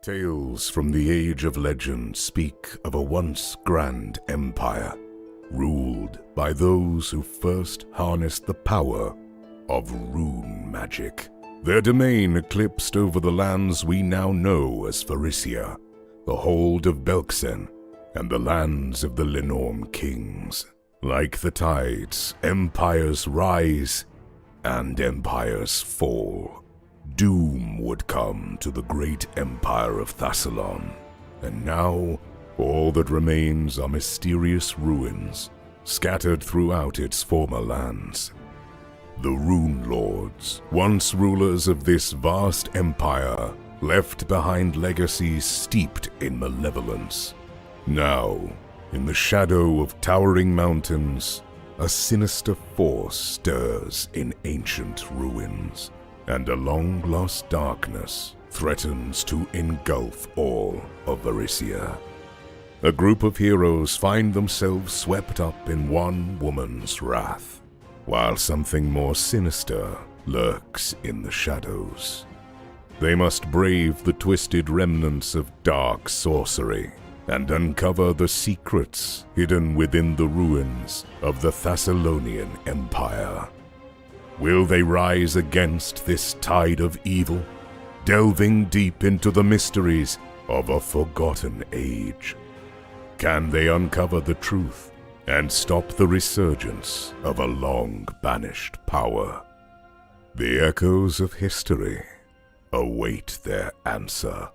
Tales from the age of legend speak of a once grand empire, ruled by those who first harnessed the power of rune magic. Their domain eclipsed over the lands we now know as Phariscia, the hold of Belkzen, and the lands of the Lenorm kings. Like the tides, empires rise and empires fall. Doom would come to the great empire of Thassalon, and now all that remains are mysterious ruins scattered throughout its former lands. The Runelords, once rulers of this vast empire, left behind legacies steeped in malevolence. Now, in the shadow of towering mountains, a sinister force stirs in ancient ruins, and a long-lost darkness threatens to engulf all of Phariscia. A group of heroes find themselves swept up in one woman's wrath, while something more sinister lurks in the shadows. They must brave the twisted remnants of dark sorcery and uncover the secrets hidden within the ruins of the Thessalonian Empire. Will they rise against this tide of evil, delving deep into the mysteries of a forgotten age? Can they uncover the truth and stop the resurgence of a long-banished power? The echoes of history await their answer.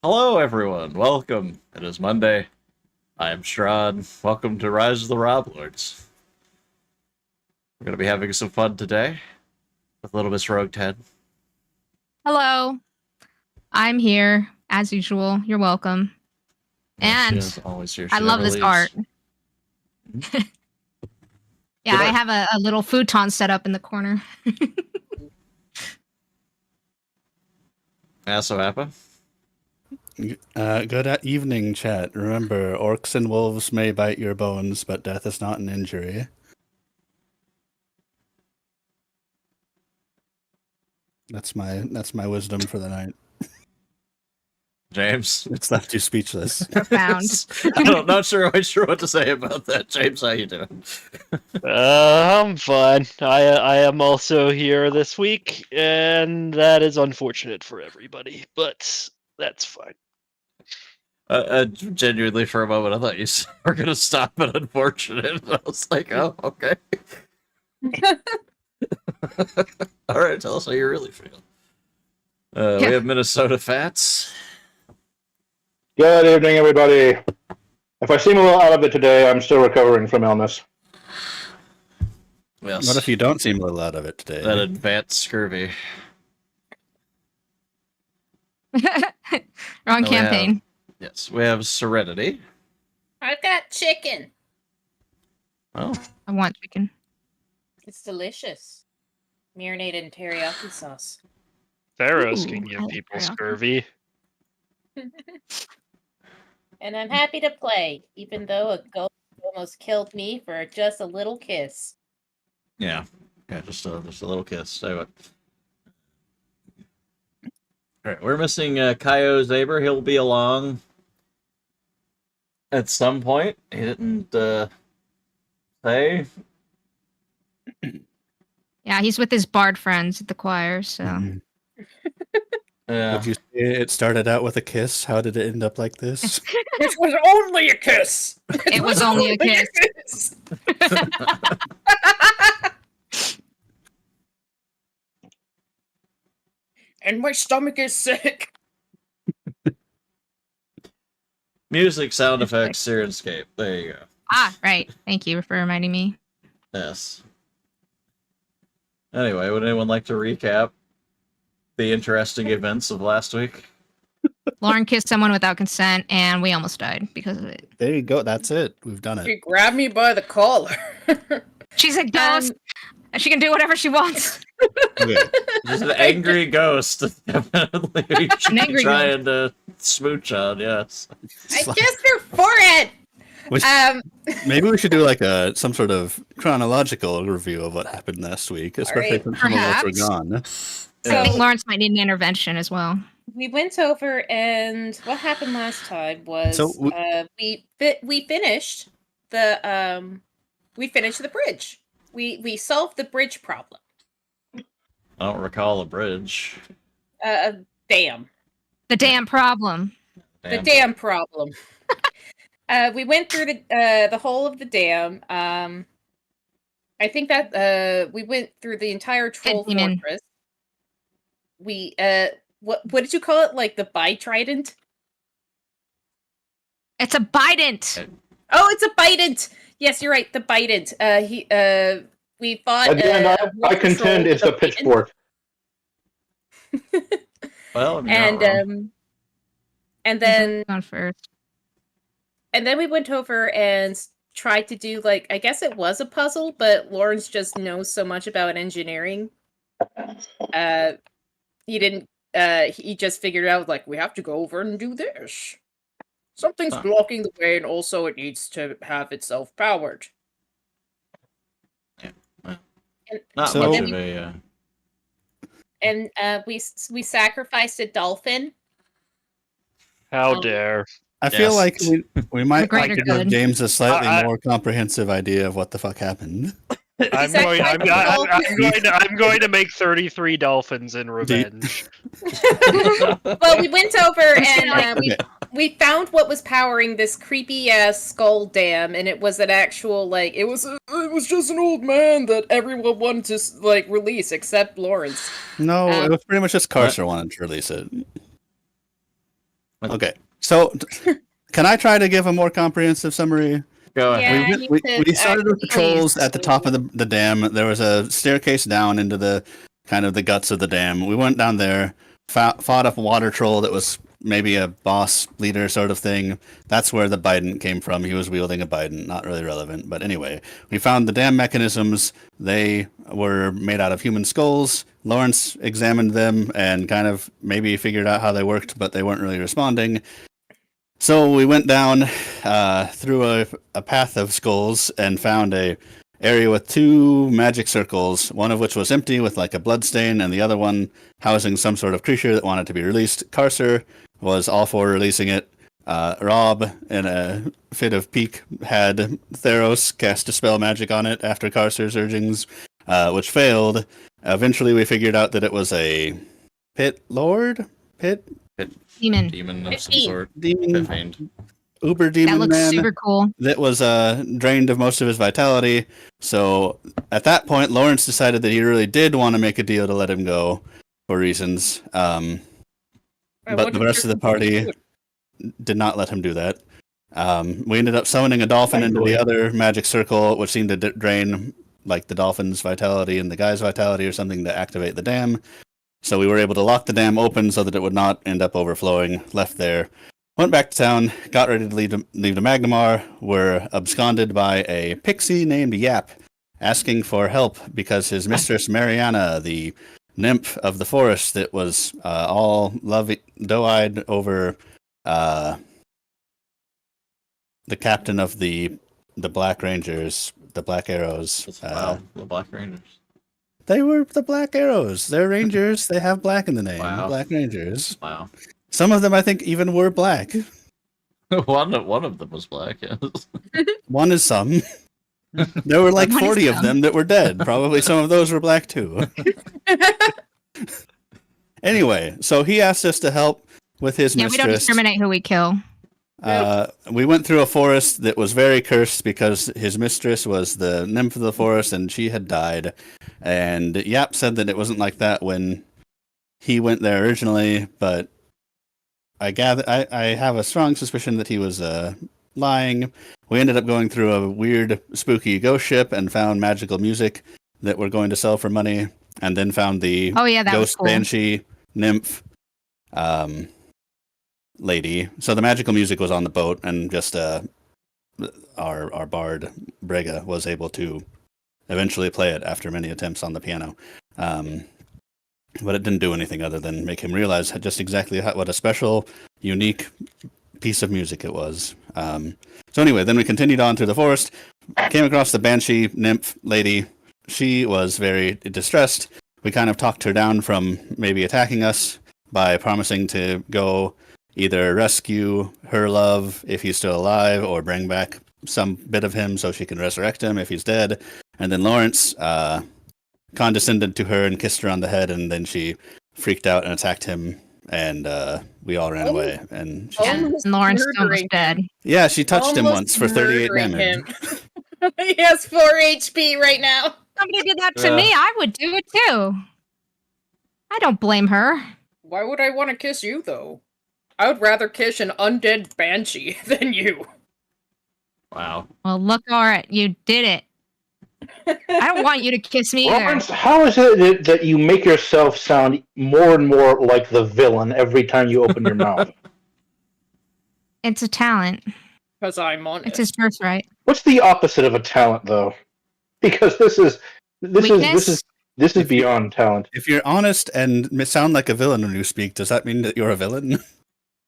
Hello, everyone. Welcome. It is Monday. I am Strahd. Welcome to Rise of the Runelords. We're going to be having some fun today with Little Miss Rogue 10. Hello. I'm here, as usual. You're welcome. And always here. I love this art. Yeah, I have a little futon set up in the corner. Appa. Good evening, chat. Remember, orcs and wolves may bite your bones, but death is not an injury. That's my wisdom for the night. James. It's left you speechless. Profound. I'm not sure what to say about that. James, how you doing? I'm fine. I am also here this week, and that is unfortunate for everybody, but that's fine. Genuinely, for a moment, I thought you were going to stop at unfortunate. I was like, oh, okay. All right, tell us how you really feel. We have Minnesota Fats. Good evening, everybody. If I seem a little out of it today, I'm still recovering from illness. Yes. What if you don't seem a little out of it today? That advanced scurvy. Wrong we campaign. Yes, we have Serenity. I've got chicken. Oh, I want chicken. It's delicious. Marinated in teriyaki sauce. Pharaohs Ooh, can I give like people teriyaki. scurvy. And I'm happy to play, even though a ghost almost killed me for just a little kiss. yeah. Yeah, just a little kiss. Tell you what. All right, we're missing Kaio Zaber. He'll be along at some point. He didn't say. Yeah, he's with his bard friends at the choir, so. Mhm. Yeah. Would you say it started out with a kiss? How did it end up like this? It was only a kiss! It was only a kiss. And my stomach is sick. Music, sound effects, Syrinscape. There you go. Ah, right. Thank you for reminding me. Yes. Anyway, would anyone like to recap the interesting events of last week? Lauren kissed someone without consent, and we almost died because of it. There you go. That's it. We've done She it. grabbed me by the collar. She's a ghost, and she can do whatever she wants. Okay. Just an angry ghost. Definitely An angry trying to smooch on, yes. I kissed her forehead! Which- Maybe we should do like some sort of chronological review of what happened last week, especially right, since some of us were perhaps. gone. I think So- Lawrence might need an intervention as well. We went over, and what happened last time was So we finished the bridge. We solved the bridge problem. I don't recall a bridge. Dam. The damn problem. The dam problem. We went through the whole of the dam. I think that we went through the entire troll demon. fortress. We what did you call it? Like the bitrident? It's a bident. Oh, it's a bident. Yes, you're right. The bident. We fought. At the end, I wolf contend troll it's a with bident. pitchfork. Well, I mean, you're not wrong. And then Gone first. and then we went over and tried to do like I guess it was a puzzle, but Lawrence just knows so much about engineering. He didn't. He just figured out like we have to go over and do this. Something's Huh. blocking the way, and also it needs to have itself powered. Yeah. And, Not So- much and of then a. we sacrificed a dolphin. How Um, dare. I feel Yes. like we might like greater to give good. James a slightly I- more comprehensive idea of what the fuck happened. I'm going to make 33 dolphins in revenge. Well, we went over and Okay. we found what was powering this creepy ass skull dam, and it was an actual like it was just an old man that everyone wanted to like release except Lawrence. No, it was pretty much just Carcer wanted to release it. Okay, so can I try to give a more comprehensive summary? Go ahead. Yeah, we, you could, we started with the please. trolls at the top of the dam. There was a staircase down into the kind of the guts of the dam. We went down there, fought a water troll that was maybe a boss leader sort of thing. That's where the Bident came from. He was wielding a Bident, not really relevant. But anyway, we found the dam mechanisms. They were made out of human skulls. Lawrence examined them and kind of maybe figured out how they worked, but they weren't really responding. So we went down through a path of skulls and found a area with two magic circles, one of which was empty with like a blood stain, and the other one housing some sort of creature that wanted to be released. Carcer was all for releasing it. Rob, in a fit of pique, had Theros cast Dispel Magic on it after Carcer's urgings, which failed. Eventually we figured out that it was a pit lord? Demon. Demon of some Fifteen. sort. Demon, Fiend. uber demon That looks man. super cool. That was drained of most of his vitality. So at that point, Lawrence decided that he really did want to make a deal to let him go for reasons. But the rest of the party did not let him do that. We ended up summoning a dolphin into the other magic circle, which seemed to drain like the dolphin's vitality and the guy's vitality or something to activate the dam. So we were able to lock the dam open so that it would not end up overflowing. Left there. Went back to town, got ready to leave to Magnamar, were absconded by a pixie named Yap, asking for help because his mistress Mariana, the nymph of the forest that was all doe-eyed over the captain of the Black Rangers, the Black Arrows. Wow, the Black Rangers. They were the Black Arrows. They're Rangers. They have black in the name. Wow. Black Rangers. Wow. Some of them, I think, even were black. one of them was black, yes. One is some. There were like One is 40 of some. them that were dead. Probably some of those were black too. Anyway, so he asked us to help with his Yeah, we don't mistress. discriminate who we kill. We went through a forest that was very cursed because his mistress was the nymph of the forest and she had died. And Yap said that it wasn't like that when he went there originally, but I have a strong suspicion that he was lying. We ended up going through a weird, spooky ghost ship and found magical music that we're going to sell for money, and then found the Oh yeah, that was ghost cool. banshee nymph lady. So the magical music was on the boat, and just our bard Brega was able to eventually play it after many attempts on the piano. But it didn't do anything other than make him realize just exactly what a special, unique piece of music it was. So anyway, then we continued on through the forest, came across the banshee nymph lady. She was very distressed. We kind of talked her down from maybe attacking us by promising to go either rescue her love if he's still alive or bring back some bit of him so she can resurrect him if he's dead. And then Lawrence condescended to her and kissed her on the head, and then she freaked out and attacked him, and we all ran away. And she, Yeah, Almost and Lawrence is murdering almost dead. yeah, she touched him Almost once for 38 murdering damage. him. He has 4 HP right now. Somebody did that to Yeah. me, I would do it too. I don't blame her. Why would I want to kiss you, though? I would rather kiss an undead banshee than you. Wow. Well, look, alright, you did it. I don't want you to kiss me either. Lawrence, how is it that you make yourself sound more and more like the villain every time you open your mouth? It's a talent. Because I'm honest. It's his birthright. What's the opposite of a talent, though? Because this is Weakness? beyond talent. If you're honest and sound like a villain when you speak, does that mean that you're a villain?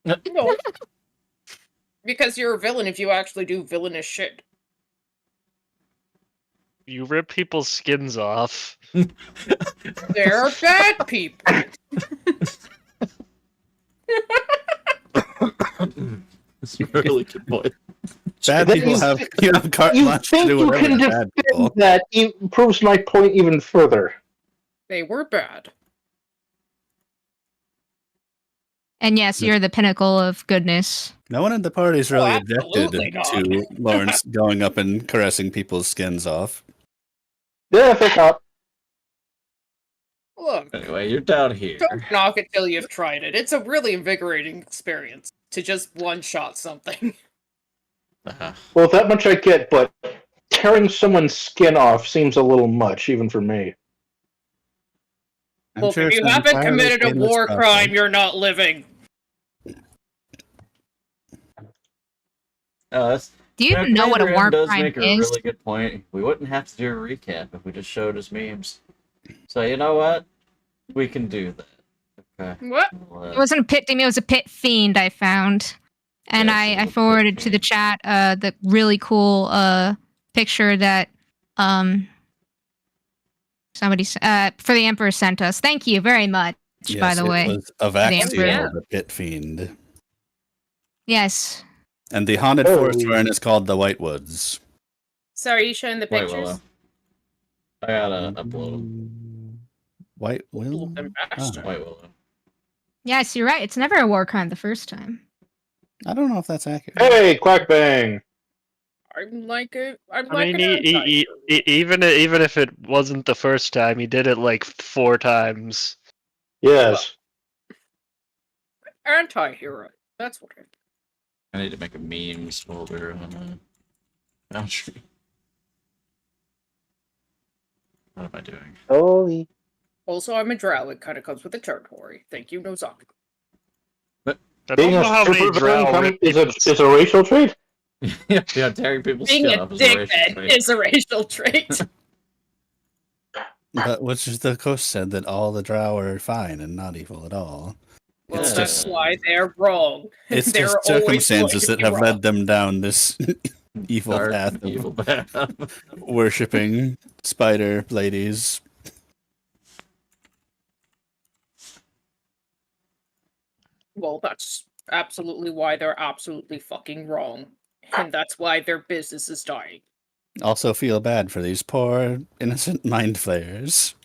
No. Because you're a villain if you actually do villainous shit. You rip people's skins off. They're bad people. That's a really good point. Bad That people you- have carte You blanche to think do you whatever can to bad people. defend that proves my point even further. They were bad. And yes, you're the pinnacle of goodness. No one in the party's really objected absolutely not. to Lawrence going up and caressing people's skins off. Yeah, if not. Look, Anyway, you're down here. don't knock it till you've tried it. It's a really invigorating experience to just one-shot something. Uh-huh. Well, that much I get, but tearing someone's skin off seems a little much, even for me. I'm Well, sure if you it's an haven't entirely committed a painless war process. crime, you're not living. Do you even know what a war does crime make a is? really good point. We wouldn't have to do a recap if we just showed us memes. So you know what? We can do that. Okay. What? It wasn't a pit demon, it was a pit fiend I found. And Yes, it I was a pit forwarded to the fiend. chat the really cool picture that somebody for the Emperor sent us. Thank you very much, by Yes, the it way. was Avaxiel, Emperor. the pit fiend. Yes. And the haunted Oh. forest we're in is called the White Woods. So are you showing the White pictures? Willow. I gotta upload White Willow? Them bastards. White Willow. Yes, you're right. It's never a war crime the first time. I don't know if that's accurate. Hey, Quack Bang! I'm like a. I'm I like mean, an anti- even if it wasn't the first time, he did it like 4 times. Yes. anti-hero. That's what I. I need to make a memes folder on Foundry. What am I doing? Holy. Also, I'm a drow. It kind of comes with the territory. Thank you, Nozaki. I don't Being know a how many supervillain drow is a racial trait? Yeah, tearing people's Being skin a off is a racial dickhead trait. is a racial trait. But which is the coast said that all the drow are fine and not evil at all. Well, It's that's just- why they're wrong. It's They're just always circumstances going that to have be wrong. led them down this evil Dark path and of evil path. worshipping spider ladies. Well, that's absolutely why they're absolutely fucking wrong. And that's why their business is dying. Also feel bad for these poor innocent mind flayers.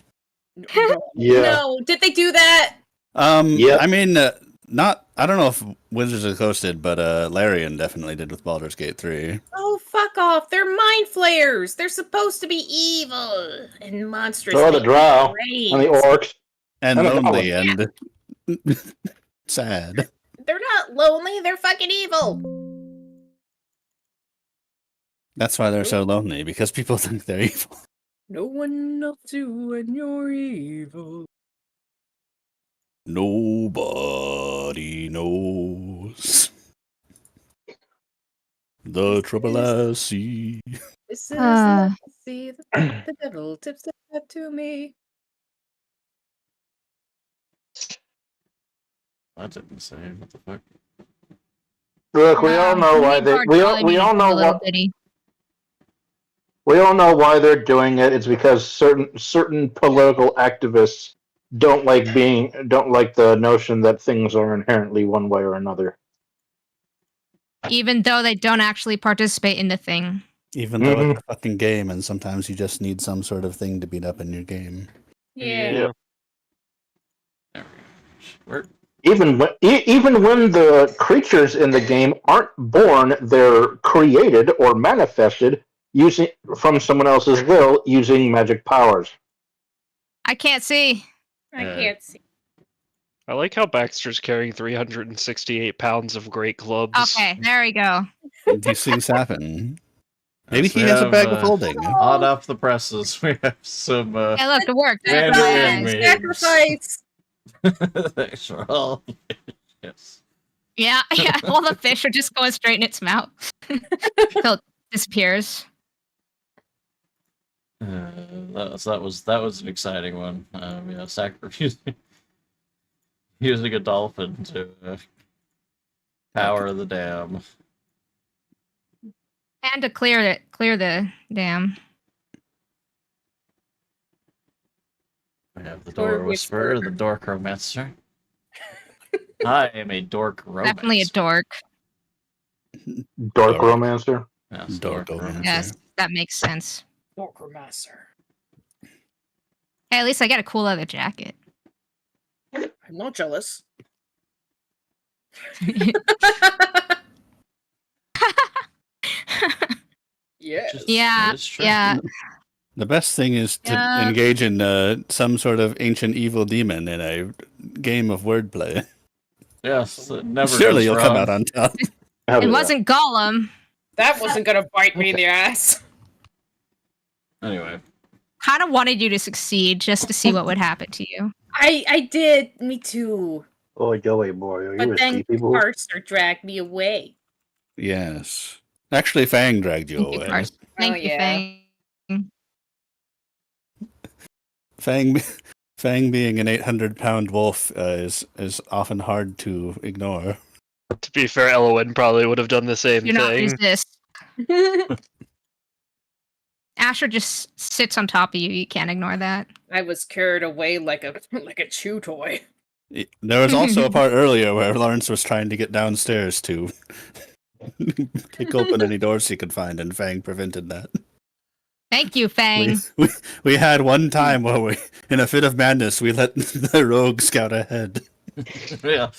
No. Yeah. No, did they do that? Yep. I mean, not. I don't know if Wizards of the Coast did, but Larian definitely did with Baldur's Gate 3. Oh, fuck off. They're mind flayers. They're supposed to be evil and monstrous. So are the They drow eat and the orcs. And And the lonely goblin. and sad. They're not lonely. They're fucking evil. That's why they're so lonely, because people think they're evil. No one loves you when you're evil. Nobody knows the trouble I see. This is Uh. see the devil tips the hat to me. That didn't say. What the fuck? Look, we all know why they. We all know what. We all know why they're doing it. It's because certain political activists don't like the notion that things are inherently one way or another. Even though they don't actually participate in the thing. Even though it's a fucking game, and sometimes you just need some sort of thing to beat up in your game. Yeah. There we go. Where? Even when the creatures in the game aren't born, they're created or manifested using from someone else's will using magic powers. I can't see. I Yeah. can't see. I like how Baxter's carrying 368 pounds of great clubs. Okay, there we go. These things happen. Maybe Yes, he we has a have, bag of holding. hot off the presses. We have some. Hey, look, it worked. Man, Surprise. man, man. Sacrifice. Thanks for all. Yes. Yeah, yeah. All the fish are just going straight in its mouth. Till it disappears. That was an exciting one. Yeah, using a dolphin to power the dam. And to clear the dam. We have the Door door whisperer, the dork romancer. I am a dork romancer. Definitely a dork. Dark romancer. Yes, Dork dork romancer. Yes, that makes sense. Master. Hey, at least I got a cool leather jacket. I'm not jealous. Yeah. Yeah, That is true. yeah. The best thing is to Yeah. engage in some sort of ancient evil demon in a game of wordplay. Yes, it never Surely goes you'll wrong. come out on top. Hell It yeah. wasn't Gollum. That wasn't gonna bite me in the ass. Anyway, Kind of wanted you to succeed just to see what would happen to you. I did. Me too. Oh, go away, boy. Are you But then risky people? Parser dragged me away. Yes. Actually, Fang dragged you Thank you, away. Parse. Thank you, yeah. Fang. Fang being an 800-pound wolf is often hard to ignore. To be fair, Elowin probably would have done the same Do not thing. resist. Asher just sits on top of you. You can't ignore that. I was carried away like a chew toy. There was also a part earlier where Lawrence was trying to get downstairs to kick open any doors he could find, and Fang prevented that. Thank you, Fang. We had one time where we, in a fit of madness, we let the rogue scout ahead. yeah,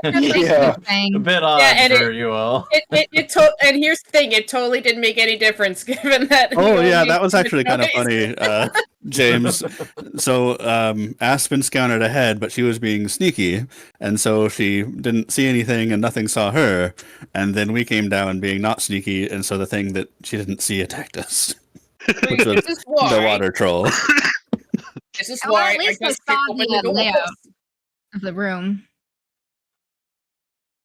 Thank you, Yeah. a Fang. bit odd Yeah, and for you all. And here's the thing, it totally didn't make any difference given that. Oh we yeah, only that was actually kind of noticed. funny. James. So Aspen scouted ahead, but she was being sneaky, and so she didn't see anything, and nothing saw her. And then we came down being not sneaky, and so the thing that she didn't see attacked us, which was This is why. the water troll. This is Well, why at least I we just saw kicked open the the layout doors. of the room.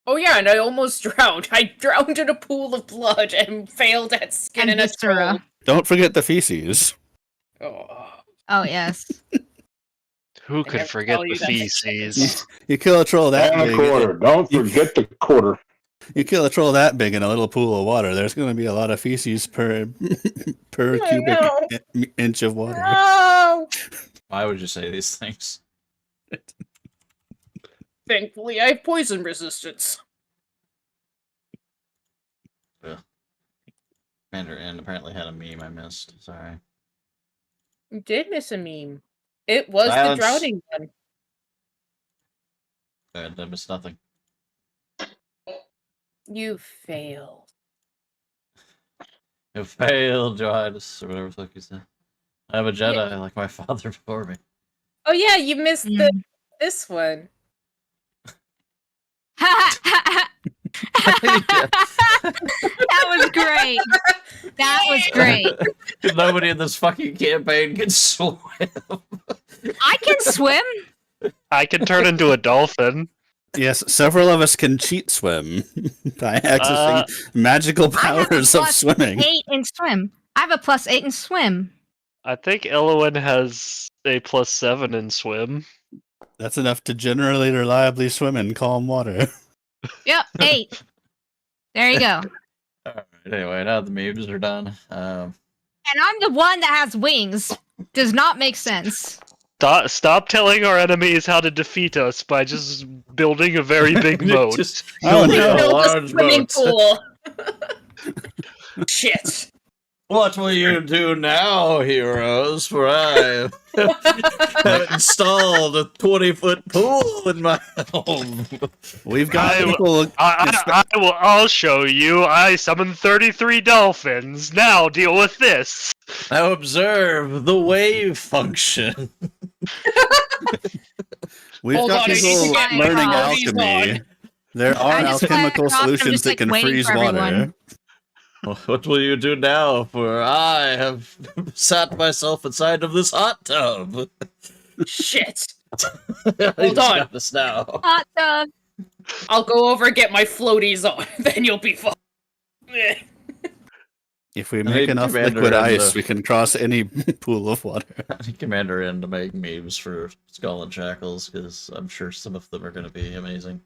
Oh yeah, and I almost drowned. I drowned in a pool of blood and failed at skinning And a viscera. troll. Don't forget the feces. Oh. Oh, yes. Who I could never forget tell you the that. feces? You kill a troll that And a big. quarter. Don't forget the quarter. You kill a troll that big in a little pool of water. There's going to be a lot of feces per per I cubic know. inch of water. No! Why would you say these things? Thankfully, I have poison resistance. Commander N apparently had a meme I missed. Sorry. You did miss a meme. It was Silence. the drowning one. Good, I missed nothing. You failed. You failed, Johannes, or whatever the fuck you said. I'm a Jedi like my father before me. Oh yeah, you missed this one. That was great. That was great. Nobody in this fucking campaign can swim. I can swim. I can turn into a dolphin. Yes, several of us can cheat swim by accessing magical powers of swimming. +8 in swim. I have a +8 in swim. I think Elowen has a +7 in swim. That's enough to generally reliably swim in calm water. Yep, 8. There you go. Alright, anyway, now the memes are done. And I'm the one that has wings. Does not make sense. Stop telling our enemies how to defeat us by just building a very big moat. Just Oh, building no. a Build a large swimming boat. pool. Shit. What will you do now, heroes? For I have installed a 20-foot pool in my home. We've got I- people. I'll show you. I summoned 33 dolphins. Now deal with this. Now observe the wave function. We've Hold got on, I need to people get learning my alchemy. on. There are I just alchemical went off, I'm solutions just, that like, can waiting freeze for water. everyone. What will you do now? For I have sat myself inside of this hot tub. Shit. Hold on. Got this now. Hot tub. I'll go over and get my floaties on. Then you'll be fine. If we I make need enough Commander liquid and ice, the- we can cross any pool of water. I need Commander in to make memes for Skull and Shackles, because I'm sure some of them are going to be amazing.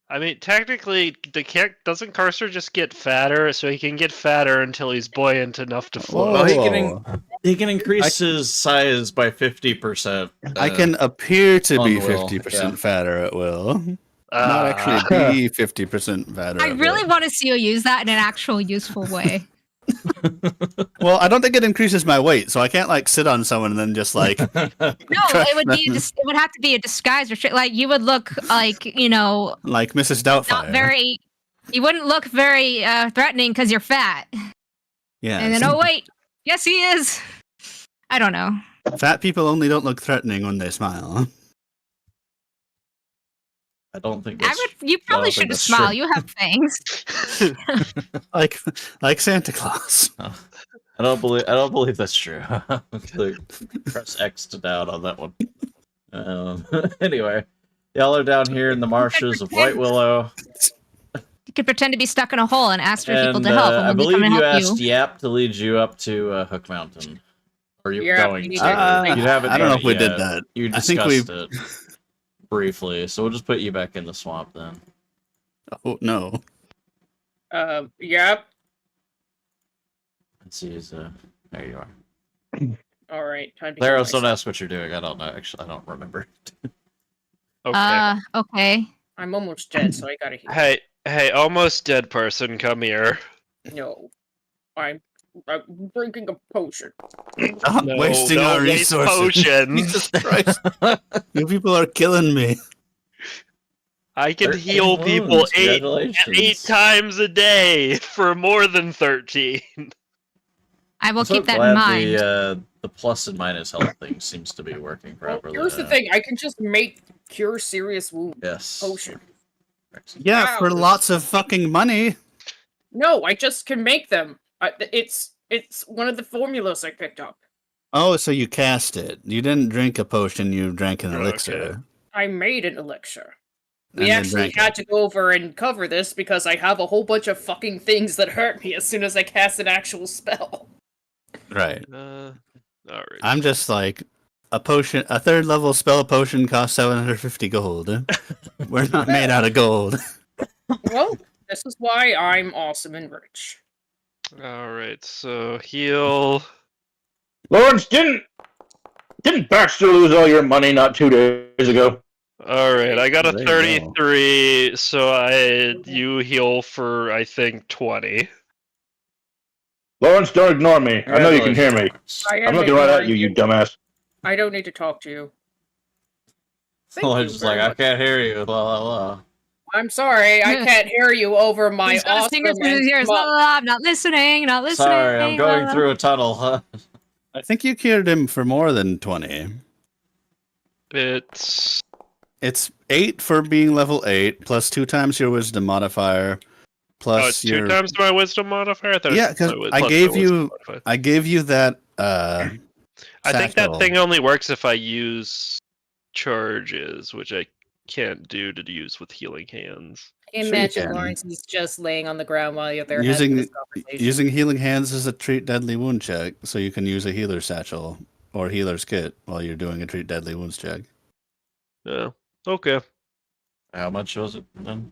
I mean, technically, doesn't Cursor just get fatter? So he can get fatter until he's buoyant enough to float. Well, Whoa. he can increase his size by 50%. I can appear to be on will, 50% yeah. fatter at will. Not actually be 50% fatter. I at really will. want to see you use that in an actual useful way. Well, I don't think it increases my weight, so I can't like sit on someone and then just like. No, it would be it would have to be a disguise or shit. Like you would look like, you know, Like Mrs. not Doubtfire. very. You wouldn't look very threatening because you're fat. Yeah. And then, oh wait, yes he is. I don't know. Fat people only don't look threatening when they smile. I don't think that's You probably think shouldn't that's smile. true. You have fangs. like Santa Claus. I don't believe that's true. Press X to doubt on that one. Anyway, y'all are down here in the marshes of White Willow. You could pretend to be stuck in a hole and ask for people And to help. I And when they believe come and you help asked you. Yap to lead you up to Hook Mountain. Or you're Yep, going you to. did. You haven't I don't done know it if we did yet. that. You I think discussed it briefly, so we'll just put you back in the swamp then. Oh no. Yep. Let's see, there you are. Alright, time to Theros, get don't myself. ask what you're doing. I don't know. Actually, I don't remember. Okay. Okay. I'm almost dead, so I gotta heal. Hey, almost dead person, come here. No. I'm drinking a potion. Stop No, wasting don't our waste resources. potions. Jesus Christ. You people are killing me. I can 13 heal people wounds, 8 congratulations. times a day for more than 13. I will I'm so keep that glad in mind. The plus and minus health thing seems to be working Well, properly. here's the thing: I can just make cure serious wounds Yes. potion. Yeah, for Wow. lots of fucking money. No, I just can make them. It's one of the formulas I picked up. Oh, so you cast it. You didn't drink a potion, you drank an Okay. elixir. I made an elixir. We And then actually drank had it. to go over and cover this because I have a whole bunch of fucking things that hurt me as soon as I cast an actual spell. Right. All right. I'm just like, a potion, a third level spell potion costs 750 gold. We're not made out of gold. Well, this is why I'm awesome and rich. All right. So heal. Lawrence, didn't Baxter lose all your money not 2 days ago? All right. I got a There you go. 33, so you heal for I think 20. Lawrence, don't ignore me. I know you can hear me. I I'm am looking right at ignoring you, you dumbass. I don't need to talk to you. Thank Well, you it's just very like, I much. can't hear you. La la la. I'm sorry, I can't hear you over my He's gonna awesome sing us in his ears. and La, la, la, I'm not listening. Not listening. Sorry, I'm la, going la. through a tunnel. Huh? I think you cured him for more than 20. It's It's 8 for being level 8, plus 2 times your wisdom modifier, plus it's 2 your... times my wisdom modifier. I thought Yeah, it was 'cause plus I my gave wisdom you- modifier. I gave you that, I think that satchel. thing only works if I use charges, which I can't do to use with healing hands. imagine can. Lawrence is just laying on the ground while they're having Using this conversation. using healing hands is a treat deadly wound check, so you can use a healer's satchel or healer's kit while you're doing a treat deadly wounds check. Yeah. Okay. How much was it then?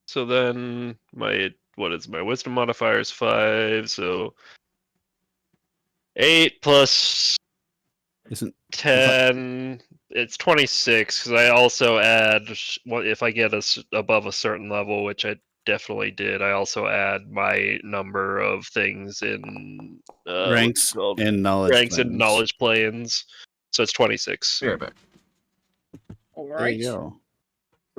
So then my wisdom modifier is 5, so 8 plus Isn't 10, it's 26, because I also add, if I get above a certain level, which I definitely did, I also add my number of things in ranks in knowledge? ranks in planes. knowledge planes. So it's 26. Be right back. All There right. you go.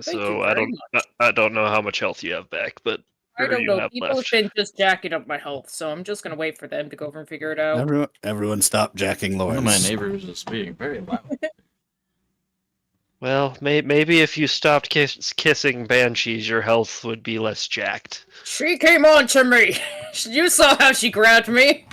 Thank So you I very don't much. I don't know how much health you have back, but I or don't you know. have People have left. been just jacking up my health, so I'm just gonna wait for them to go over and figure it out. Everyone stop jacking One of Lawrence. my neighbors is being very loud. Well, maybe if you stopped kissing banshees, your health would be less jacked. She came on to me. You saw how she grabbed me.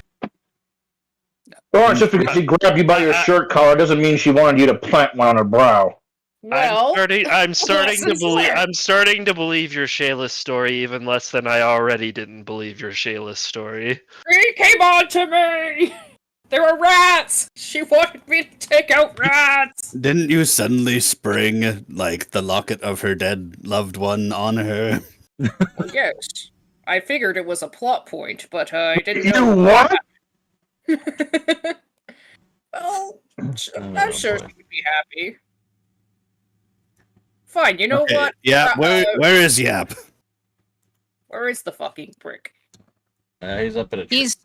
Lawrence, just because she grabbed you by your shirt collar doesn't mean she wanted you to plant one on her brow. Well, I'm starting to since believe when? I'm starting to believe your Shayla's story even less than I already didn't believe your Shayla's story. she came on to me. There were rats. She wanted me to take out rats. Didn't you suddenly spring like the locket of her dead loved one on her? Well, yes, I figured it was a plot point, but I didn't You know. what? Well, I'm Oh, sure boy. she would be happy. Fine, you know Okay, what? Yeah, where is Yap? Where is the fucking prick? He's up at a tree. He's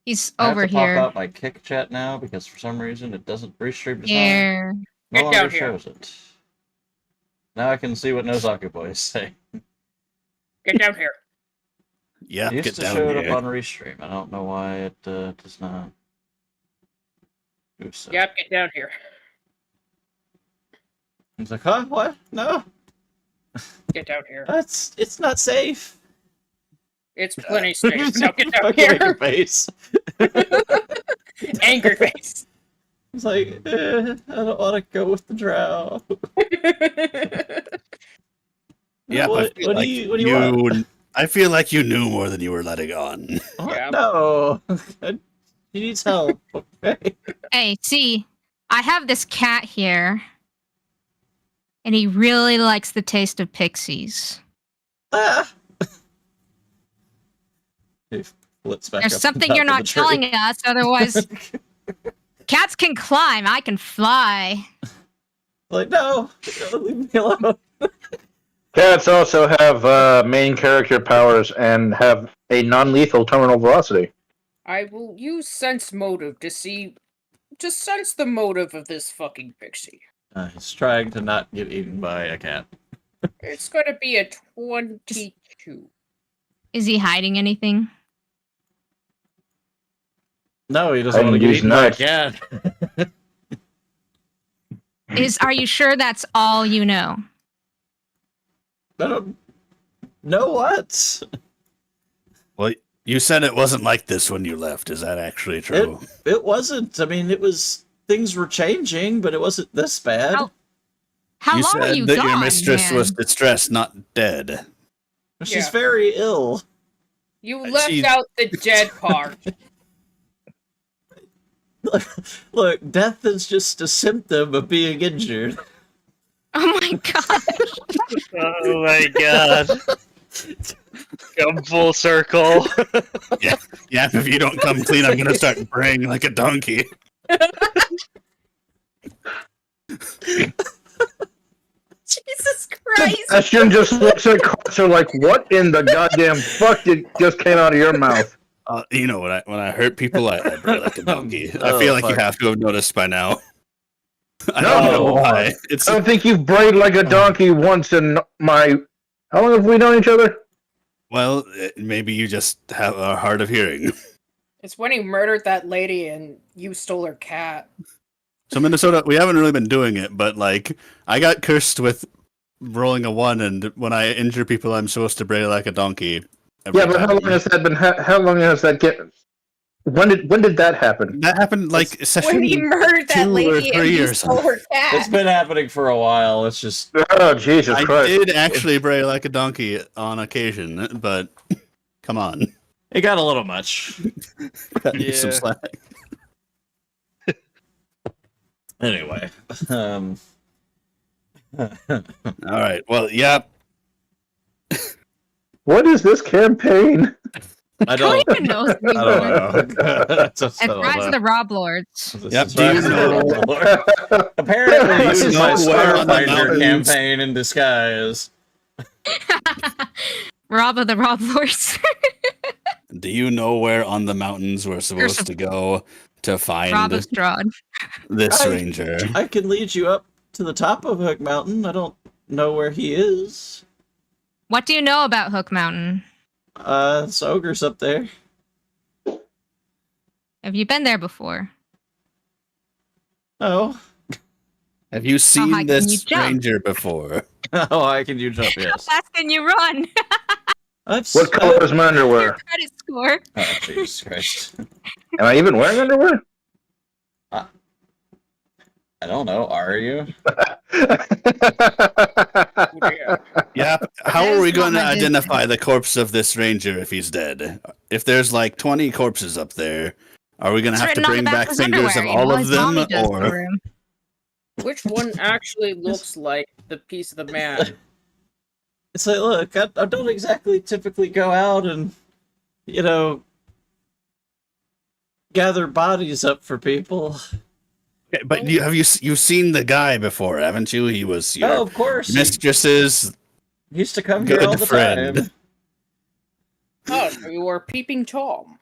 he's I have over to pop here. out my kick chat now because for some reason it doesn't restream design. Here. No Get longer down here. shows it. Now I can see what Nozaku Boy is saying. Get down here. Yap, It used get to down show it here. up on restream. I don't know why it does not do so. Yep, get down here. He's like, huh? What? No, Get down here. it's not safe. It's plenty safe. Now get down Fucking make a here. face. Angry face. He's like, I don't want to go with the drow. Yep, what I feel do you want? I feel like you knew more than you were letting on. What? Yeah. No, he needs help. Okay. Hey, see, I have this cat here, and he really likes the taste of pixies. Ah. He flips back There's up something on you're top of not the tree. telling us, otherwise, cats can climb. I can fly. Like, no, leave me alone. Cats also have main character powers and have a non-lethal terminal velocity. I will use sense motive to see. Just sense the motive of this fucking pixie. He's trying to not get eaten by a cat. It's gonna be a 22. Is he hiding anything? No, he doesn't I want to didn't get use eaten by a nuts. cat. Are you sure that's all you know? I don't know what. Well, you said it wasn't like this when you left. Is that actually true? It wasn't. I mean, it was. Things were changing, but it wasn't this bad. How you long said are you that gone, your mistress man? was distressed, not dead. She's Yeah. very ill. You left She's- out the dead part. Look, death is just a symptom of being injured. Oh my god. Oh my god. Come full circle. Yeah, if you don't come clean, I'm gonna start braying like a donkey. Jesus Christ! Bastion just looks at Carter like, what in the goddamn fuck just came out of your mouth? You know, when I hurt people, I bray like a donkey. I Oh, feel like you fuck. have to have noticed by now. I No, don't know no. why. It's I don't think you've brayed like a donkey once in my... How long have we known each other? well, maybe you just have a hard of hearing. It's when he murdered that lady and you stole her cat. So Minnesota, we haven't really been doing it, but like I got cursed with rolling a 1, and when I injure people, I'm supposed to bray like a donkey. every Yeah, but how time. long has that been? How long has that get? When did that happen? That happened like session When he murdered that 2 or lady and 3 you or stole something. her cat. It's been happening for a while. It's just Oh Jesus I Christ! did actually bray like a donkey on occasion, but come on, it got a little much. cut me some Yeah. slack. Anyway, All right, well, yeah, What is this campaign? I I don't. don't even know. I don't know. Just- I It's don't Rise know. of the Rob Lords. This Yep, is do you Rise of the know- Lord. Apparently, this Do is you my know where on the Starfinder mountains- campaign in disguise. Rob of the Rob Lords. do you know where on the mountains we're supposed of- to go to find Rob of Strahd. this I- ranger? I can lead you up to the top of Hook Mountain. I don't know where he is. What do you know about Hook Mountain? This ogre's up there. Have you been there before? Oh, Have you high seen can you this jump? ranger before? oh, I can you jump? How Yes. fast can you run? What color is my underwear? Credit score. Oh, Jesus Christ! Am I even wearing underwear? I don't know. Are you? Yeah. How That are is we going to not my identify the corpse of this ranger if he's dead? If there's like 20 corpses up there, are we going to It's have to written on bring the back back his fingers underwear, of you know, all of his them, mommy does or for him. Which one actually looks like the piece of the man? It's like, look, I don't exactly typically go out and, you know, gather bodies up for people. Okay, but you've seen the guy before, haven't you? He was your Oh, of course. He mistress's used to come here good all the friend. time. Oh, so you were peeping Tom.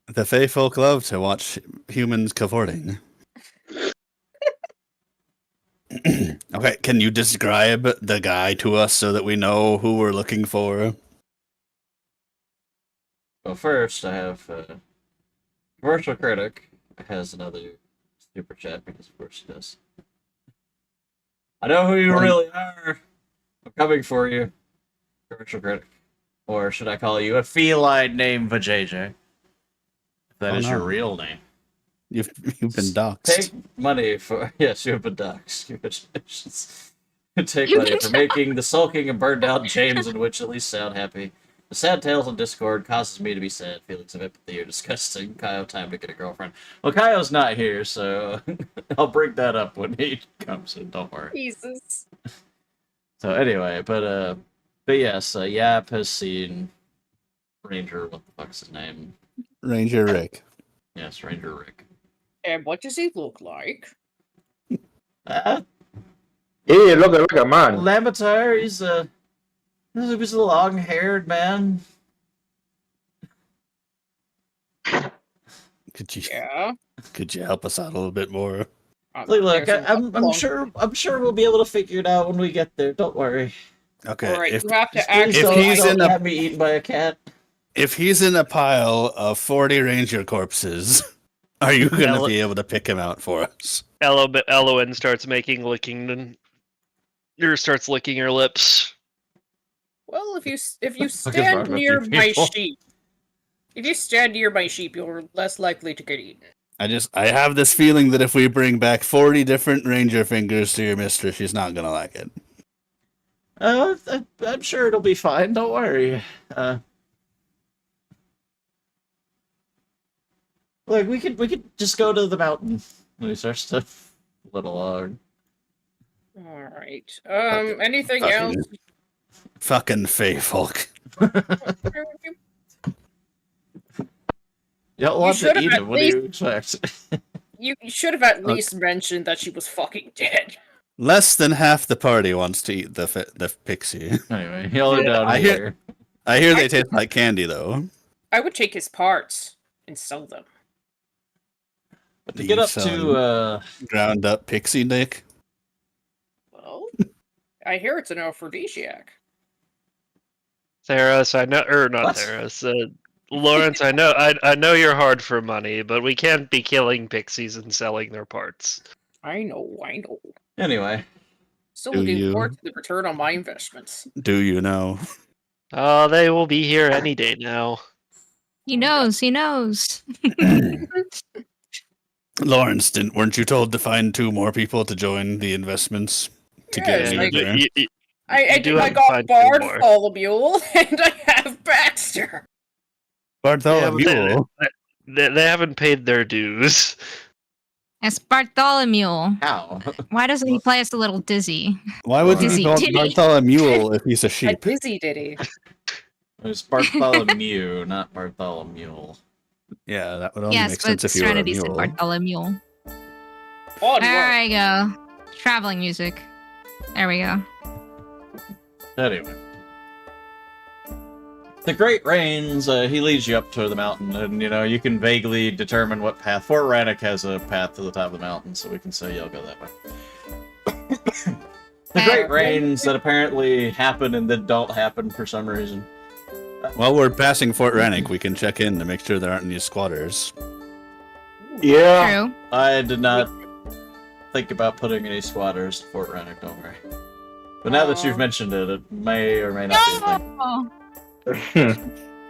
The Fey folk love to watch humans cavorting. Okay, can you describe the guy to us so that we know who we're looking for? Well, first, I have Commercial Critic has another super chat because, of course, he does. I know who you really are. I'm coming for you, Commercial Critic. Or should I call you a feline name, Vajayjay? If that Oh, is no. your real name. You've been doxxed. Take money for yes, you have been doxxed. Congratulations. Take You've money been for making the sulking and burned out James and Witch at least sound happy. The sad tales on Discord causes me to be sad. Feelings of empathy are disgusting. Kyle, time to get a girlfriend. Well, Kyle's not here, so I'll bring that up when he comes in. Don't worry. Jesus. So anyway, but yes, Yap has seen Ranger. What the fuck's his name? Ranger Rick. Yes, Ranger Rick. And what does he look like? He look like a man. Lamitar, he's a long-haired man. Yeah. Could you help us out a little bit more? Look, There's I'm long- sure we'll be able to figure it out when we get there. Don't worry. Okay, Alright, if you have to Please actually. If don't, he's don't in a- have me eaten by a cat. If he's in a pile of 40 ranger corpses, are you going to be able to pick him out for us? Elowen starts starts licking her lips. Well, if you wrong stand with near you my people? sheep, if you stand near my sheep, you're less likely to get eaten. I have this feeling that if we bring back 40 different ranger fingers to your mistress, she's not going to like it. I'm sure it'll be fine. Don't worry. Look, we could just go to the mountain. When he starts to little log. All right. Anything else? Fucking Fey folk. You don't want to should have eat at him. What do you expect? You should have at least mentioned that she was fucking dead. Less than half the party wants to eat the pixie. Anyway, y'all are down I here. hear they taste like candy, though. I would take his parts and sell them. But to get up to ground up pixie dick. Well, I hear it's an aphrodisiac. Theros, I know, or not What? Theros. Lawrence, I know you're hard for money, but we can't be killing pixies and selling their parts. I know. Anyway, Still Do looking you? forward to the return on my investments. Do you know? Oh, they will be here any day now. He knows. He knows. Lawrence, weren't you told to find 2 more people to join the investments to Yes, get I you there? I got Bartholomew and I have Baxter. Bartholomew. They haven't paid their dues. It's Bartholomew. how? Why doesn't he play us a little dizzy? Why would Dizzy he call titty. Bartholomew if he's a A sheep? dizzy ditty. It's Bartholomew, not Bartholomew. Yeah, that would only Yes, make but sense if you were a Serenity said mule. Bartholomew. Odd There work. I go. Traveling music. There we go. Anyway. The Great Rains, he leads you up to the mountain, and, you can vaguely determine what path. Fort Rannoch has a path to the top of the mountain, so we can say you'll go that way. The Great Rains that apparently happen and then don't happen for some reason. While we're passing Fort Rannoch, we can check in to make sure there aren't any squatters. Yeah. True. I did not think about putting any squatters at Fort Rannoch, don't worry. But now that you've mentioned it, it may or may not be a thing. Oh,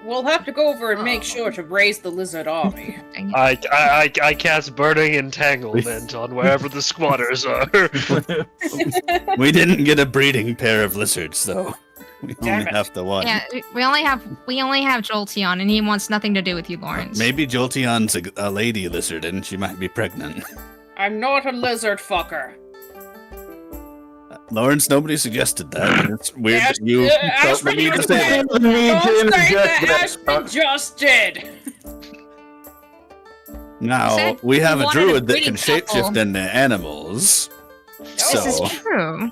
We'll have to go over and make sure to raise the lizard army. dang it. I cast Burning Entanglement on wherever the squatters are. We didn't get a breeding pair of lizards, though. We Damn only it. have the one. Yeah, we only have Jolteon, and he wants nothing to do with you, Lawrence. Maybe Jolteon's a lady lizard, and she might be pregnant. I'm not a lizard fucker. Lawrence, nobody suggested that. It's weird that you felt the Ashman, need you to say that. Need to Don't say interject that Ashman just did. Now, Said we have you a wanted a druid that breeding can shapeshift couple. into animals. This is So, true.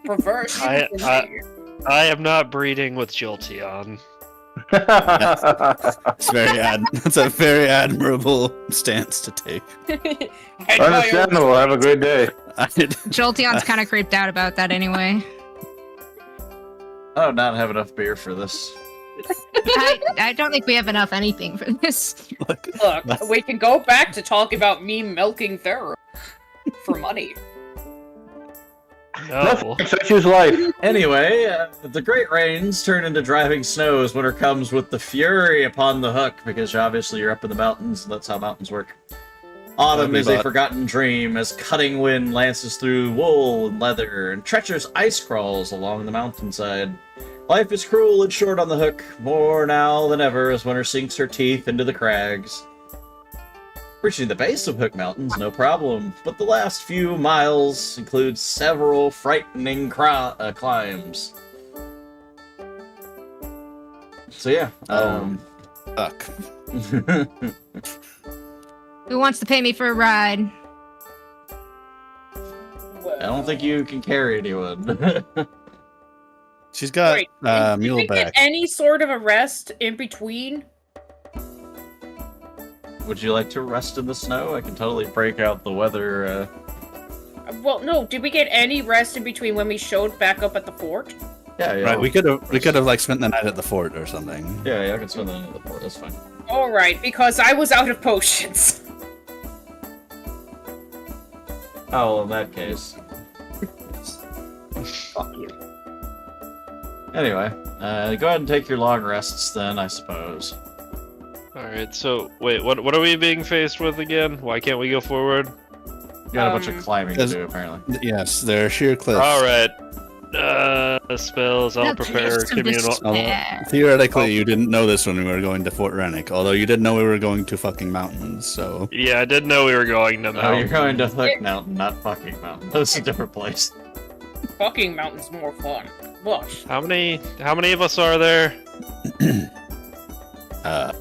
Reverse. I am not breeding with Jolteon. it's a very admirable stance to take. Understandable. Have a great day. Jolteon's kind of creeped out about that anyway. I do not have enough beer for this. I don't think we have enough anything for this. Look, Look, we can go back to talk about me milking Thera for money. No. I choose life. Anyway, the Great Rains turn into driving snow as winter comes with the fury upon the hook, because obviously you're up in the mountains, and that's how mountains work. Autumn is a forgotten dream as cutting wind lances through wool and leather, and treacherous ice crawls along the mountainside. Life is cruel and short on the hook, more now than ever as winter sinks her teeth into the crags. Reaching the base of Hook Mountains, no problem, but the last few miles include several frightening climbs. So yeah, fuck. Who wants to pay me for a ride? I don't think you can carry anyone. She's got Wait, did mule we get back. any sort of a rest in between? Would you like to rest in the snow? I can totally break out the weather. Well, no. Did we get any rest in between when we showed back up at the fort? Yeah, yeah. Right, we could have like spent the night at the fort or something. Yeah, I can spend the night at the port. That's fine. All right, because I was out of potions. Oh, well, in that case. Fuck you. Anyway, go ahead and take your long rests then, I suppose. Alright, so, wait, what are we being faced with again? Why can't we go forward? You got a bunch of climbing to do, apparently. Yes, they're sheer cliffs. Alright. Spells, I'll The prepare taste of communal... despair. Theoretically, you didn't know this when we were going to Fort Rennick, although you did know we were going to fucking mountains, so... Yeah, I did know we were going to Oh, mountain. you're going to Thick Mountain, not fucking Mountain. That's a different place. Fucking mountain's more fun. Lush. How many of us are there? I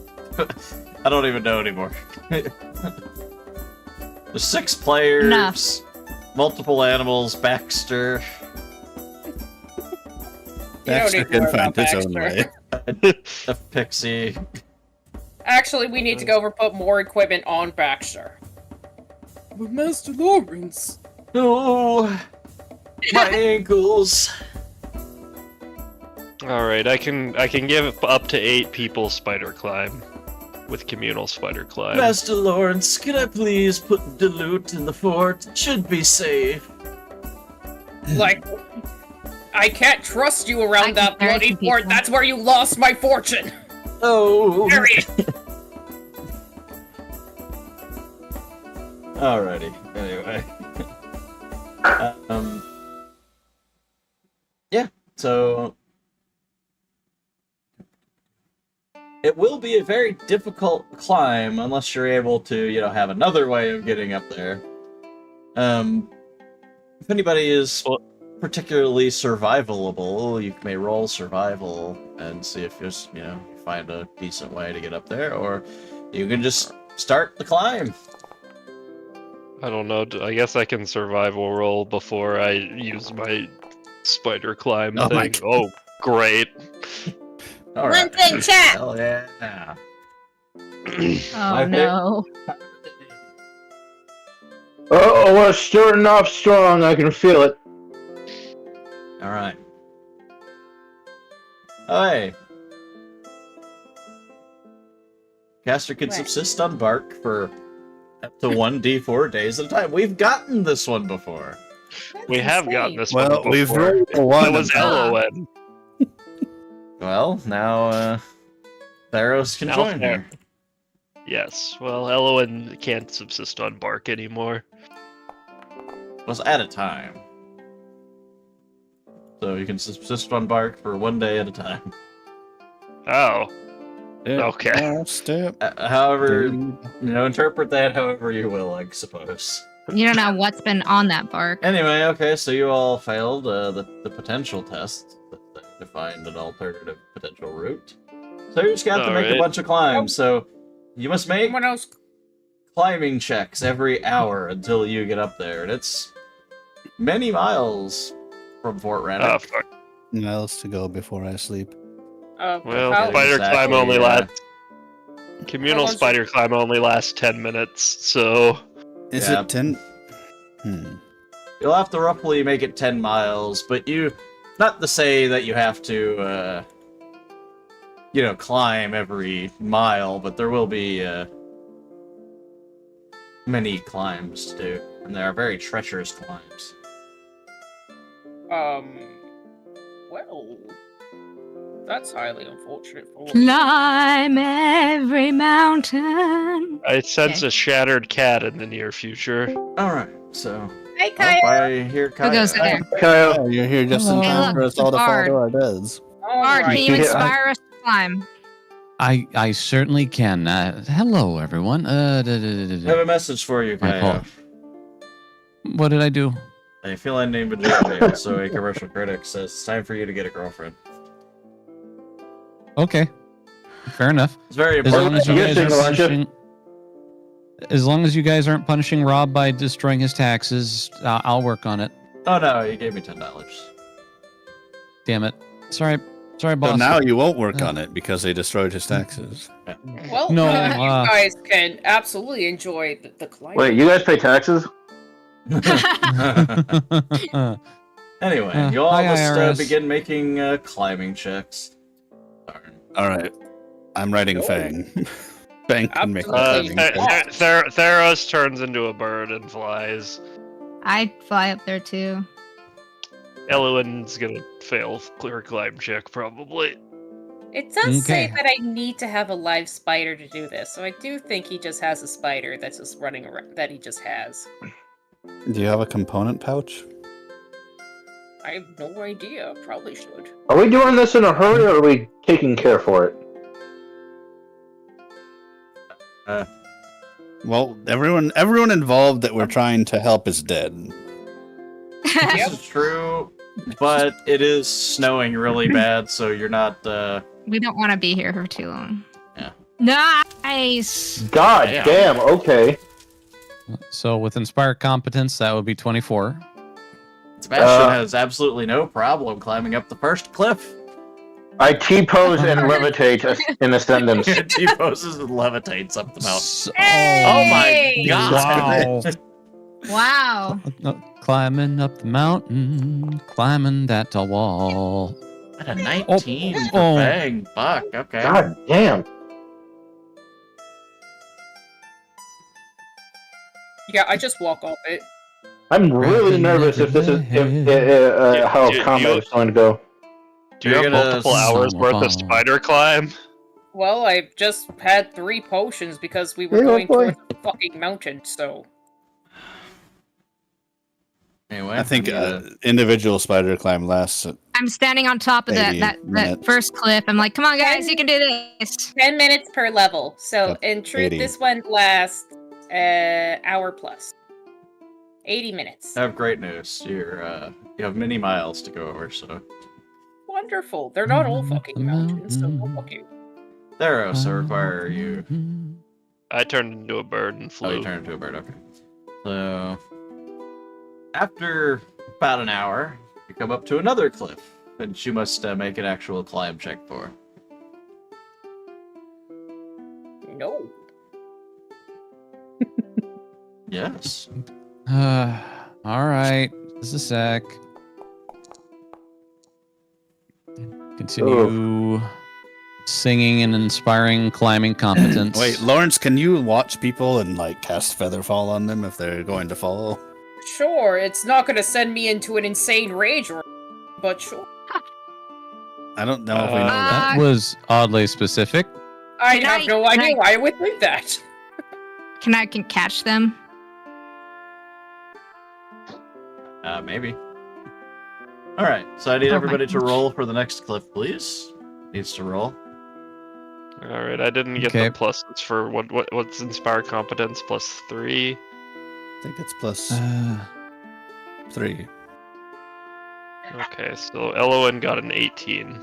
don't even know anymore. There's 6 players. Enough. Multiple animals, Baxter. Baxter need more can find about his own Baxter. way. A pixie. Actually, we need to go over put more equipment on Baxter. But Master Lawrence. No, my ankles. Alright, I can give up to 8 people spider climb. With communal spider climb. Master Lawrence, can I please put the loot in the fort? It should be safe. Like, I can't trust you around I that can bloody guarantee fort. people. That's where you lost my fortune. Oh. Period. Alrighty. Anyway. Yeah. So it will be a very difficult climb unless you're able to, have another way of getting up there. If anybody is particularly survivable, you may roll survival and see if you find a decent way to get up there, or you can just start the climb. I don't know, I guess I can survival roll before I use my spider climb Oh my thing. Oh, great. All One thing, chat. Hell yeah. Oh no. Oh, we're starting off strong. I can feel it. All right. Hey. Caster can Right. subsist on bark for up to 1d4 days at a time. We've gotten this one before. We have gotten this one Well, before. we've rolled a 1. That was LON. Well, now Theros can Now join Ther- her. Yes, well, LON can't subsist on bark anymore. Was at a time. So you can subsist on bark for 1 day at a time. Oh, okay. Step. However, interpret that however you will, I suppose. You don't know what's been on that bark. Anyway, okay, so you all failed the potential test to find an alternative potential route. So you just got to make a Alright. bunch of climbs. So you must make Someone else. climbing checks every hour until you get up there, and it's many miles from Fort Rennick. Oh, fuck. Miles to go before I sleep. Well, how- spider Exactly, climb only yeah. lasts... Communal How much- spider climb only lasts 10 minutes, so... Is Yeah. it 10? You'll have to roughly make it 10 miles, but not to say that you have to, climb every mile, but there will be, many climbs to do, and there are very treacherous climbs. Well, that's highly unfortunate for us. Climb every mountain. I sense Okay. a shattered cat in the near future. Alright, so... Hey, Oh, Kaya. I hear Who goes Kaya. there? Kyle. Oh, you're here just in Hey, time look, for us all to fall Bard. to our deads. Bard, Alright. can you Yeah. inspire us to climb? I certainly can. Hello, everyone. I have a message for you, My Kaya. fault. What did I do? A feline named Bajordi, also a commercial critic, says it's time for you to get a girlfriend. Okay, fair enough. It's very As long important. as you You guys single, aren't aren't you? punishing, as long as you guys aren't punishing Rob by destroying his taxes, I'll work on it. Oh no, you gave me $10. Damn it. Sorry, boss. So now you won't work on it because they destroyed his taxes. Well, No, you guys can absolutely enjoy the climate. Wait, you guys pay taxes? Anyway, you all hi, must IRS. begin making climbing checks. Darn. All right. I'm writing Fang. Fang can make the Absolutely. climbing check. Theros turns into a bird and flies. I'd fly up there too. Elowen's gonna fail clear climb check probably. It does say Okay. that I need to have a live spider to do this, so I do think he just has a spider that's just running around that he just has. Do you have a component pouch? I have no idea. Probably should. Are we doing this in a hurry, or are we taking care for it? Well, everyone involved that we're trying to help is dead. This is true, but it is snowing really bad, so you're not. We don't want to be here for too long. Yeah. Nice. God Yeah. damn. Okay. So with Inspire Competence, that would be 24. Sebastian has absolutely no problem climbing up the first cliff. I T-pose and levitate in ascendance. He poses and levitates up the mountain. Hey! Oh my god! Wow. Wow. Climbing up the mountain, climbing that tall wall. At a 19 for Oh. Fang. Fuck, okay. God damn. Yeah, I just walk off it. I'm really nervous if this is how do combat you- is going to go. Do you You're have gonna multiple hours summer worth bomb. of spider climb? Well, I've just had 3 potions because we were Yeah, going boy. towards the fucking mountain, so... Anyway, I think we need to- individual spider climb lasts. I'm standing on top of that 80 that minutes. first cliff. I'm like, come on, guys, you can do this. 10 minutes per level. So, Yep, in truth, 80. this one lasts hour plus. 80 minutes. I have great news. You have many miles to go over, so. Wonderful. They're not all fucking mountains, so no fuck you. Theros, I require you. I turned into a bird and Oh, flew. you turn into a bird, okay. So, after about an hour, you come up to another cliff, which you must make an actual climb check for. No. Yes. All right. Just a sec. Continue singing and inspiring climbing competence. Wait, Lawrence, can you watch people and like cast Featherfall on them if they're going to fall? Sure, it's not gonna send me into an insane rage, but sure. I don't know if we know that that. was oddly specific. I Can have I- no can idea I- why I would think that. Can I catch them? Maybe. Alright, so I need Oh my everybody to gosh. roll for the next cliff, please. Needs to roll. Alright, I didn't get Okay. the pluses for what's Inspire Competence +3. I think it's plus Uh, 3. Okay, so Elowen got an 18.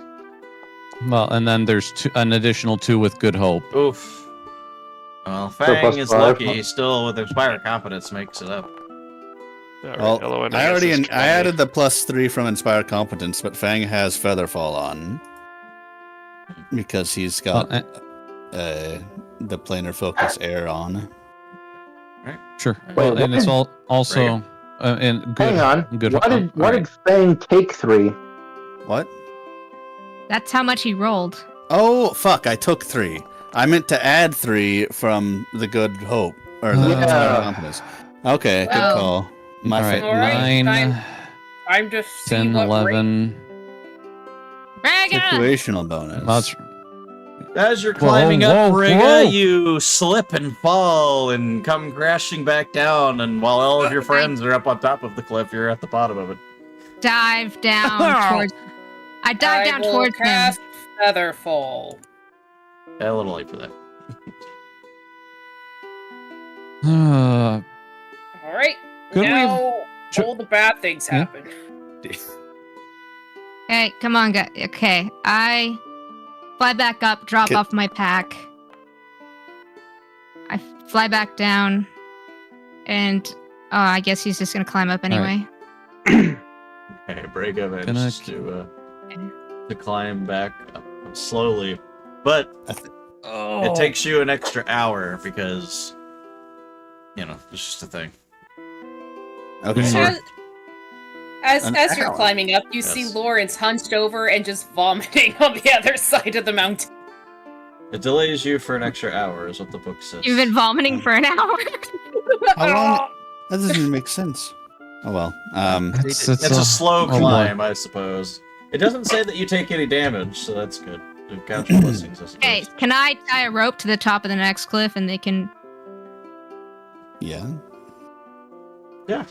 well, and then there's an additional 2 with Good Hope. Oof. Well, plus Fang is 5. lucky. He still, with Inspire Competence, makes it up. Alright, Well, Elowen, I guess already is I 20. added the +3 from Inspire Competence, but Fang has Featherfall on because he's got Well, the planar focus air on. Sure. Wait, Well, what and it's did- also and good. Hang on. Good. Why did Fang take 3? What? That's how much he rolled. Oh fuck! I took 3. I meant to add 3 from the Good Hope or the Yeah. Inspire Competence. Okay, good Well- call. My All right, fa- Alright, 9, I'm just 10, seeing what rate- 11. Rega! situational bonus. Well, it's- As you're Whoa, climbing up, whoa, Riga, whoa. you slip and fall and come crashing back down, and while all of your friends are up on top of the cliff, you're at the bottom of it. Dive down towards. I dive down will towards him. cast Featherfall. A little late for that. Alright, Could we have now tr- all the bad things Yeah. happen. Okay, come on, guys. Okay, I fly back up, drop Okay. off my pack. I fly back down, and I guess he's just gonna climb up anyway. Okay, Braga manages Gonna- to climb back up slowly, but Oh. it takes you an extra hour because, you know, it's just a thing. Okay. Sorry. As An as you're hour. climbing up, you see Yes. Lawrence hunched over and just vomiting on the other side of the mountain. It delays you for an extra hour, is what the book says. You've been vomiting for an hour. How long? That doesn't even make sense. Oh well. It's a slow oh boy. climb, I suppose. It doesn't say that you take any damage, so that's good. To count your blessings, I suppose. Okay, can I tie a rope to the top of the next cliff and they can? Yeah. Yeah,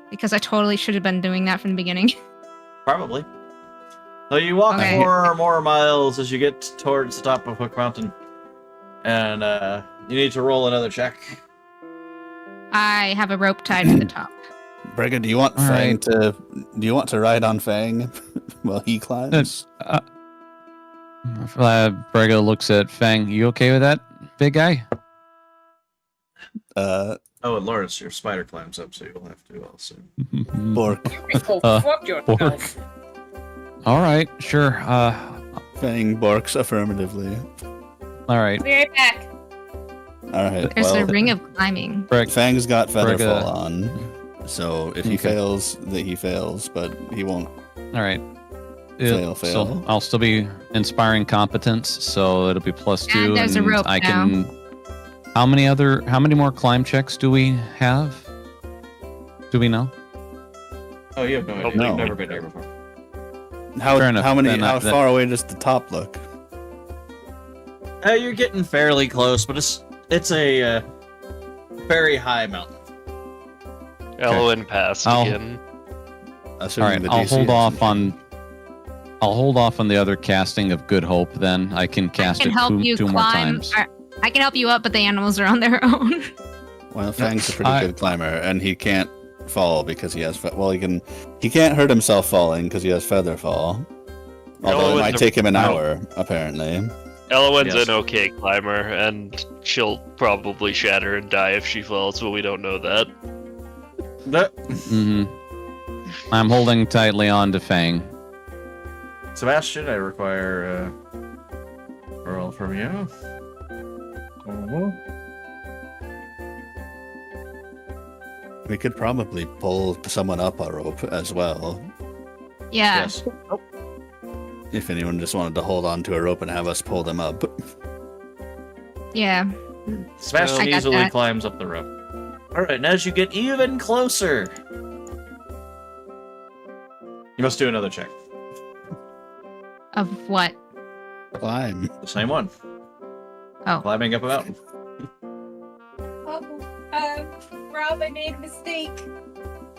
Because I totally should have been doing that from the beginning. probably. So you walk Okay. 4 more miles as you get towards the top of Hook Mountain. And you need to roll another check. I have a rope tied to the top. Brega, do you want All Fang right. to? Do you want to ride on Fang while he climbs? Brega looks at Fang. You okay with that, big guy? Oh, and Lawrence, your spider climbs up, so you'll have to also. Bork. Oh, fuck yourself. All right, sure. Fang barks affirmatively. All right. Be right back. All right. There's well, a ring of climbing. Fang's got Brega. Featherfall on, so if he Okay. fails, that he fails, but he won't. All right. Fail. So I'll still be inspiring competence, so it'll be +2. And there's a rope I now. can. How many more climb checks do we have? Do we know? Oh, you have no idea. No. You've never been here before. How Fair enough, how many? then How that- far away does the top look? You're getting fairly close, but it's a very high mountain. Elwyn passed I'll- again. All Assuming right. the I'll DC hold is off okay. on. I'll hold off on the other casting of Good Hope. Then I can I cast can it help you two more climb. times. I can help you up, but the animals are on their own. Well, Fang's a pretty I- good climber, and he can't fall because he has. Well, he can't hurt himself falling because he has feather fall. Although it Elwyn's might a- take him an hour, apparently. Elwyn's Yes. an okay climber, and she'll probably shatter and die if she falls, but we don't know that. hmm I'm holding tightly on to Fang. Sebastian, I require a roll from you. We could probably pull someone up a rope as well. Yeah. Yes. If anyone just wanted to hold on to a rope and have us pull them up. Yeah. Sebastian I got easily that. climbs up the rope. Alright, and as you get even closer, you must do another check. Of what? Climb. The same one. Oh. Climbing up a mountain. Rob, I made a mistake.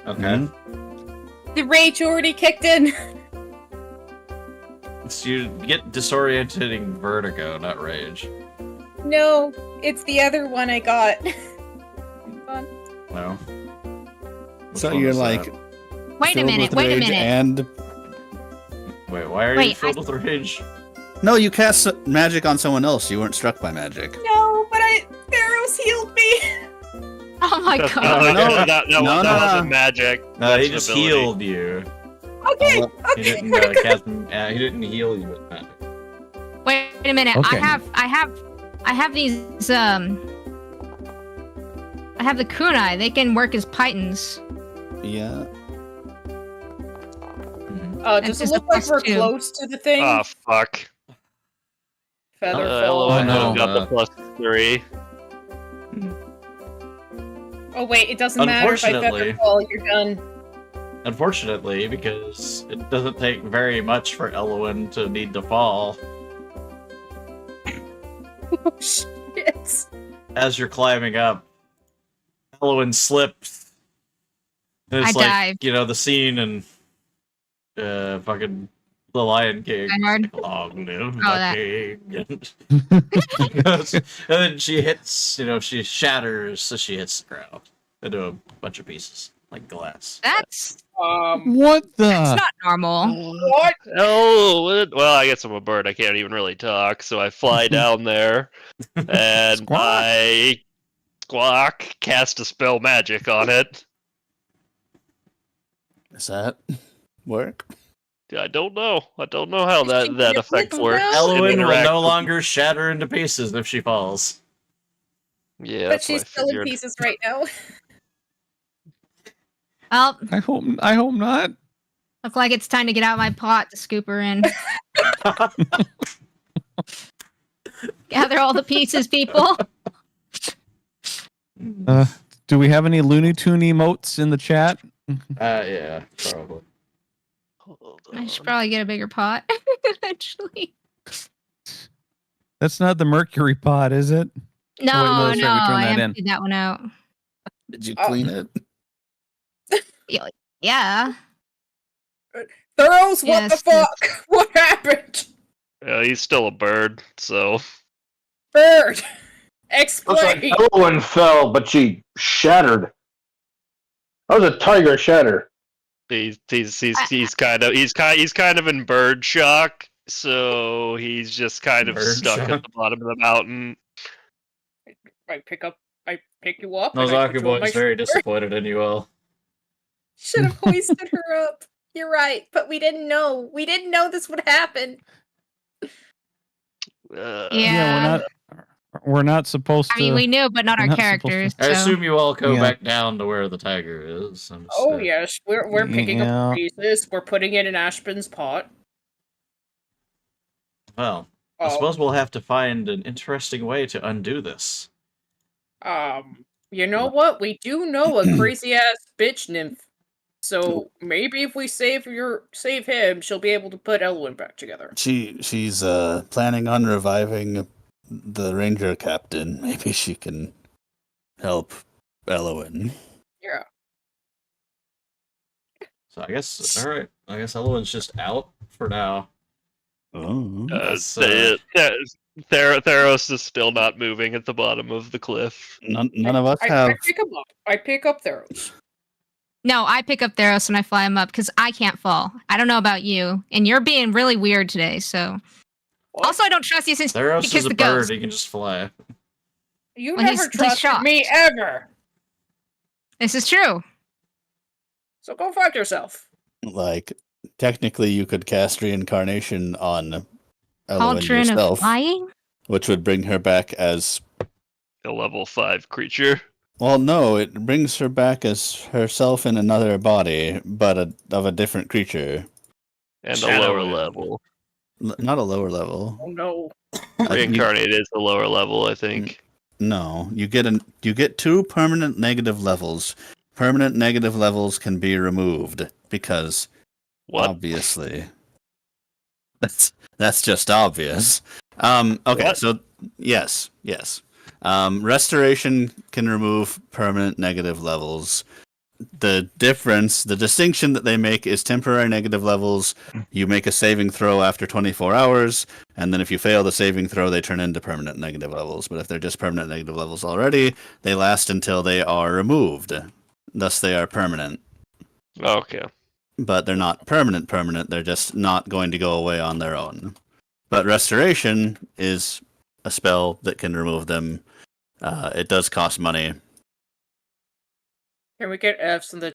Okay. Mhm. The rage already kicked in. So you get disorienting vertigo, not rage. No, it's the other one I got. No. So Which one you're is like that? Wait a filled minute. with Wait a rage minute. And Wait, why are you Wait, filled with rage? no, you cast magic on someone else. You weren't struck by magic. No, but Theros healed me. Oh my That's god. not- no, that no, that no. wasn't magic. No, That's he an just ability. healed you. Okay, Oh, He okay. didn't cast. He didn't heal you with magic. Wait a minute. Okay. I have these I have the kunai. They can work as pythons. Yeah. Does It's it look like a we're +2. close to the thing? Oh, fuck. Featherfall. Elwyn no. got the +3. Oh wait, it doesn't matter if I Unfortunately- featherfall. You're done. Unfortunately, because it doesn't take very much for Elwyn to need to fall. Oh shit. As you're climbing up, Elwyn slips. And it's I like, dived. you know, the scene in fucking The Lion King. Bernard. Long live Oh, the that. king. And then she hits, you know, she shatters, so she hits the ground into a bunch of pieces, like glass. That's What the? that's not normal. What? Oh, well, I guess I'm a bird. I can't even really talk, so I fly down there, and Squawk. I squawk, cast a spell magic on it. Does that work? I don't know. I don't know how Is that, she that effect different works. now? It Elwyn will interacts no with- longer shatter into pieces if she falls. Yeah, But that's what she's I still in figured. pieces right now. Well, I hope not. look like it's time to get out my pot to scoop her in. Gather all the pieces, people. Do we have any Looney Tune emotes in the chat? Yeah, probably. I should probably get a bigger pot eventually. That's not the mercury pot, is it? No, Oh, wait, no, that's no, right, we turned I that in. emptied that one out. Did you clean it? Yeah. Thurls, what Yes, the fuck? What happened? He's still a bird, so Bird! Looks like Explain! Elowen fell, but she shattered. That was a tiger shatter. he's kind of in bird shock. So he's just kind of Bird stuck shock? at the bottom of the mountain. I pick you up. and I Nozaki put you on my Boy's very shoulder. disappointed in you all. Should have hoisted her up. You're right, but we didn't know. We didn't know this would happen. Yeah. We're not supposed to. I mean, we knew, but not we're our not supposed to- characters. I So. assume you all go Yeah. back down to where the tiger is. Oh yes, we're picking up Yeah. the pieces. We're putting it in Ashpin's pot. Well, I Oh, suppose we'll have to find an interesting way to undo this. you know what? We do know a crazy ass bitch nymph. So maybe if we save him, she'll be able to put Elwyn back together. She's planning on reviving the ranger captain. Maybe she can help Elowen. Yeah. So I guess, alright. I guess Elowen's just out for now. Oh. That's, Theros is still not moving at the bottom of the cliff. None of us I have. pick him up. I pick up Theros. No, I pick up Theros and I fly him up because I can't fall. I don't know about you, and you're being really weird today. So, What? also, I don't trust you since Theros because is a the bird, ghost. he can just fly. You Well, never he's trusted shocked. me ever. This is true. So go fuck yourself. Like, technically, you could cast reincarnation on Elowen Cauldron of yourself, flying. which would bring her back as. A level 5 creature. Well, no, it brings her back as herself in another body, but of a different creature. And a Shadow lower Wind. level. Not a lower level. Oh no. Reincarnate is the lower level, I think. No, you get 2 permanent negative levels. Permanent negative levels can be removed because What? obviously that's just obvious. Okay, What? so yes. Restoration can remove permanent negative levels. The distinction that they make is temporary negative levels. You make a saving throw after 24 hours, and then if you fail the saving throw, they turn into permanent negative levels. But if they're just permanent negative levels already, they last until they are removed. Thus, they are permanent. Okay. But they're not permanent. They're just not going to go away on their own. But restoration is a spell that can remove them. It does cost money. Can we get F's in the